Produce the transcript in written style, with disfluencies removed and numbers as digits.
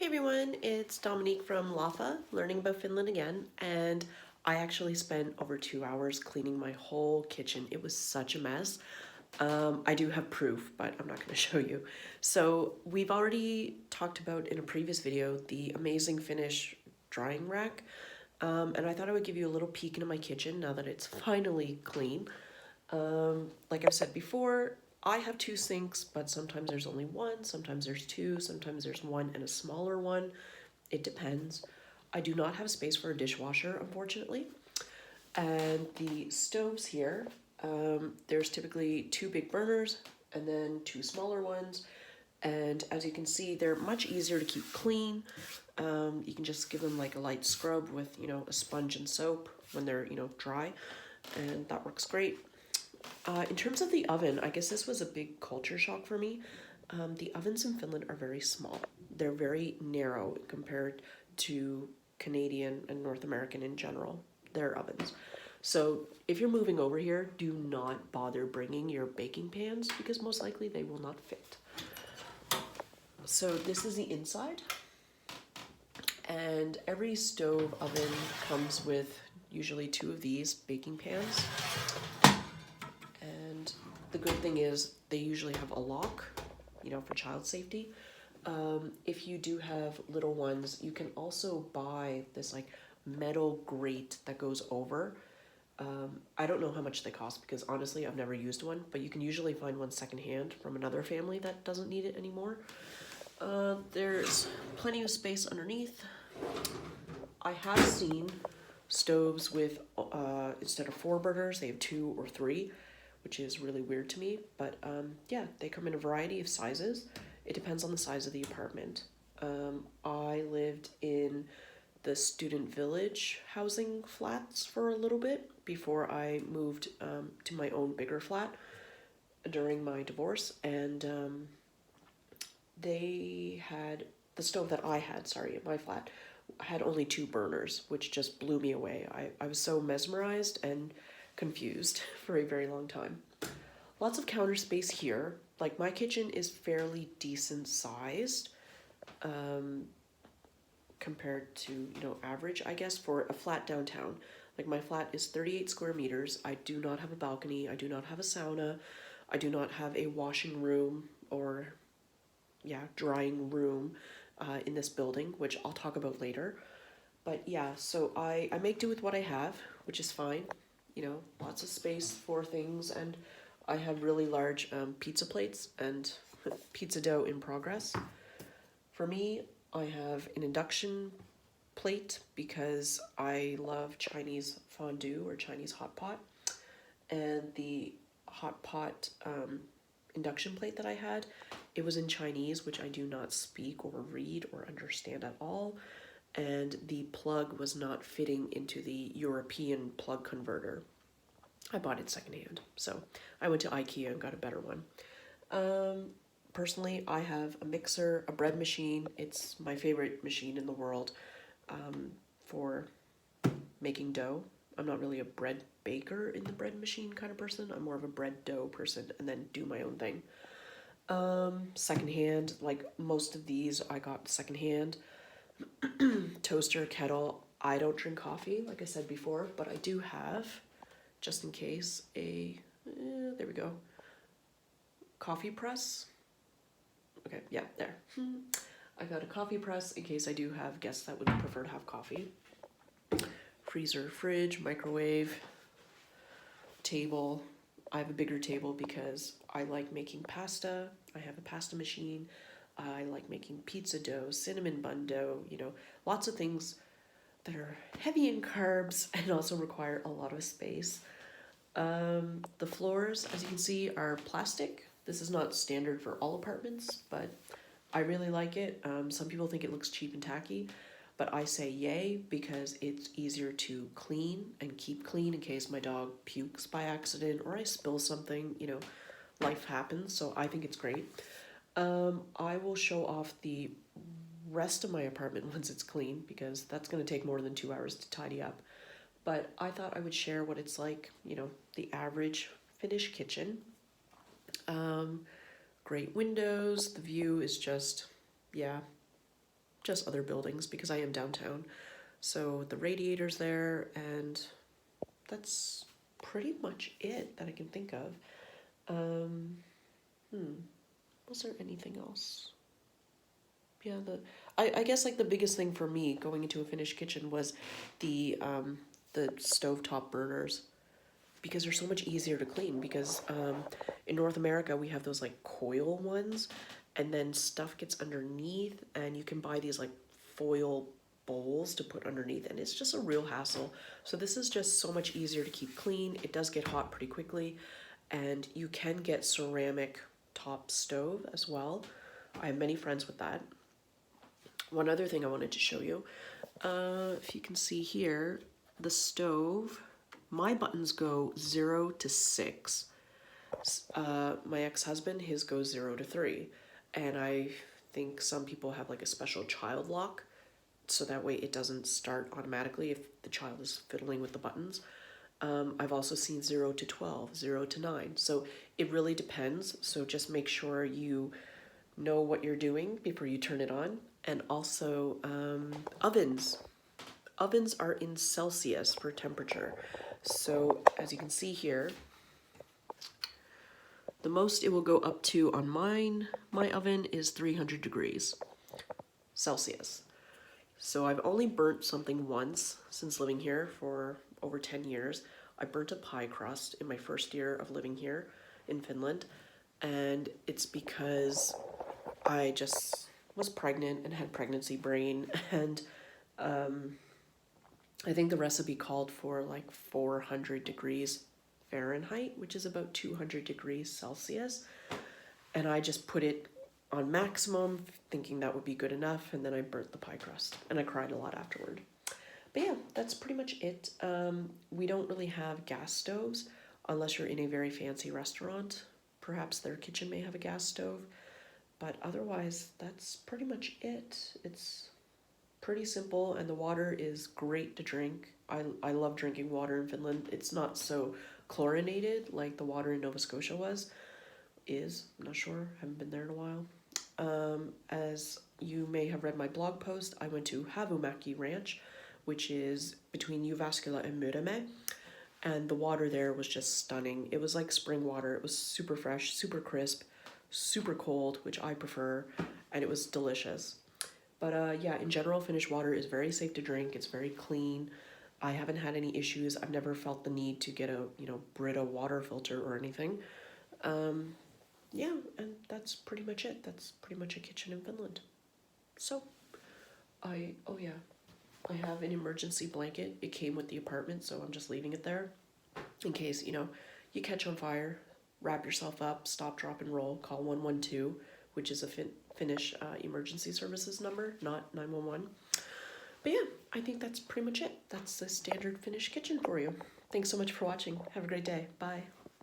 everyone, it's Dominique from LAFA, learning about Finland again, and I actually spent over 2 hours cleaning my whole kitchen. It was such a mess. I do have proof, but I'm not going to show you. So we've already talked about in a previous video the amazing Finnish drying rack, and I thought I would give you a little peek into my kitchen now that it's finally clean. Like I've said before, I have two sinks, but sometimes there's only one, sometimes there's two, sometimes there's one and a smaller one. It depends. I do not have space for a dishwasher, unfortunately. And the stoves here, there's typically two big burners and then two smaller ones. And as you can see, they're much easier to keep clean. You can just give them like a light scrub with, a sponge and soap when they're, dry. And that works great. In terms of the oven, I guess this was a big culture shock for me. The ovens in Finland are very small. They're very narrow compared to Canadian and North American in general, their ovens. So if you're moving over here, do not bother bringing your baking pans because most likely they will not fit. So this is the inside. And every stove oven comes with usually two of these baking pans. And the good thing is they usually have a lock, for child safety. If you do have little ones, you can also buy this like metal grate that goes over. I don't know how much they cost because honestly I've never used one, but you can usually find one secondhand from another family that doesn't need it anymore. There's plenty of space underneath. I have seen stoves with instead of 4 burners, they have 2 or 3, which is really weird to me. But yeah, they come in a variety of sizes. It depends on the size of the apartment. I lived in the student village housing flats for a little bit before I moved to my own bigger flat during my divorce. And they had, the stove that I had, in my flat, had only 2 burners, which just blew me away. I was so mesmerized and confused for a very long time. Lots of counter space here. Like my kitchen is fairly decent sized compared to, average, I guess, for a flat downtown. Like my flat is 38 square meters. I do not have a balcony. I do not have a sauna. I do not have a washing room or, drying room in this building, which I'll talk about later. But yeah, so I make do with what I have, which is fine. Lots of space for things, and I have really large pizza plates and pizza dough in progress. For me, I have an induction plate because I love Chinese fondue or Chinese hot pot. And the hot pot induction plate that I had, it was in Chinese, which I do not speak or read or understand at all. And the plug was not fitting into the European plug converter. I bought it secondhand, so I went to IKEA and got a better one. Personally, I have a mixer, a bread machine. It's my favorite machine in the world for making dough. I'm not really a bread baker in the bread machine kind of person. I'm more of a bread dough person and then do my own thing. Secondhand, like most of these I got secondhand. Toaster, kettle. I don't drink coffee, like I said before, but I do have, just in case, there we go, coffee press. Okay, yeah, there. I got a coffee press in case I do have guests that would prefer to have coffee. Freezer, fridge, microwave, table. I have a bigger table because I like making pasta. I have a pasta machine. I like making pizza dough, cinnamon bun dough, lots of things that are heavy in carbs and also require a lot of space. The floors, as you can see, are plastic. This is not standard for all apartments, but I really like it. Some people think it looks cheap and tacky, but I say yay because it's easier to clean and keep clean in case my dog pukes by accident or I spill something, life happens, so I think it's great. I will show off the rest of my apartment once it's clean because that's going to take more than 2 hours to tidy up. But I thought I would share what it's like, the average Finnish kitchen. Great windows. The view is just, just other buildings because I am downtown. So the radiator's there, and that's pretty much it that I can think of. Um, was there anything else? Yeah, I guess like the biggest thing for me going into a Finnish kitchen was the stovetop burners, because they're so much easier to clean, because in North America we have those like coil ones, and then stuff gets underneath, and you can buy these like foil bowls to put underneath, and it's just a real hassle. So this is just so much easier to keep clean. It does get hot pretty quickly, and you can get ceramic top stove as well. I have many friends with that. One other thing I wanted to show you, if you can see here, the stove, my buttons go 0 to 6. My ex-husband, his goes 0 to 3. And I think some people have like a special child lock, so that way it doesn't start automatically if the child is fiddling with the buttons. I've also seen 0 to 12, 0 to 9. So it really depends. So just make sure you know what you're doing before you turn it on. And also ovens. Ovens are in Celsius for temperature. So as you can see here, the most it will go up to on my oven is 300 degrees Celsius. So I've only burnt something once since living here for over 10 years. I burnt a pie crust in my first year of living here in Finland, and it's because I just was pregnant and had pregnancy brain, and I think the recipe called for like 400 degrees Fahrenheit, which is about 200 degrees Celsius, and I just put it on maximum thinking that would be good enough, and then I burnt the pie crust, and I cried a lot afterward. But yeah, that's pretty much it. We don't really have gas stoves unless you're in a very fancy restaurant. Perhaps their kitchen may have a gas stove, but otherwise that's pretty much it. It's pretty simple, and the water is great to drink. I love drinking water in Finland. It's not so chlorinated like the water in Nova Scotia is. I'm not sure, haven't been there in a while. As you may have read my blog post, I went to Havumäki Ranch, which is between Jyväskylä and Muurame, and the water there was just stunning. It was like spring water. It was super fresh, super crisp, super cold, which I prefer, and it was delicious. But yeah, in general, Finnish water is very safe to drink. It's very clean. I haven't had any issues. I've never felt the need to get a, Brita water filter or anything. Yeah, and that's pretty much it. That's pretty much a kitchen in Finland. So, oh yeah, I have an emergency blanket. It came with the apartment, so I'm just leaving it there in case, you catch on fire. Wrap yourself up, stop, drop, and roll. Call 112, which is a Finnish emergency services number, not 911. But yeah, I think that's pretty much it. That's the standard Finnish kitchen for you. Thanks so much for watching. Have a great day. Bye.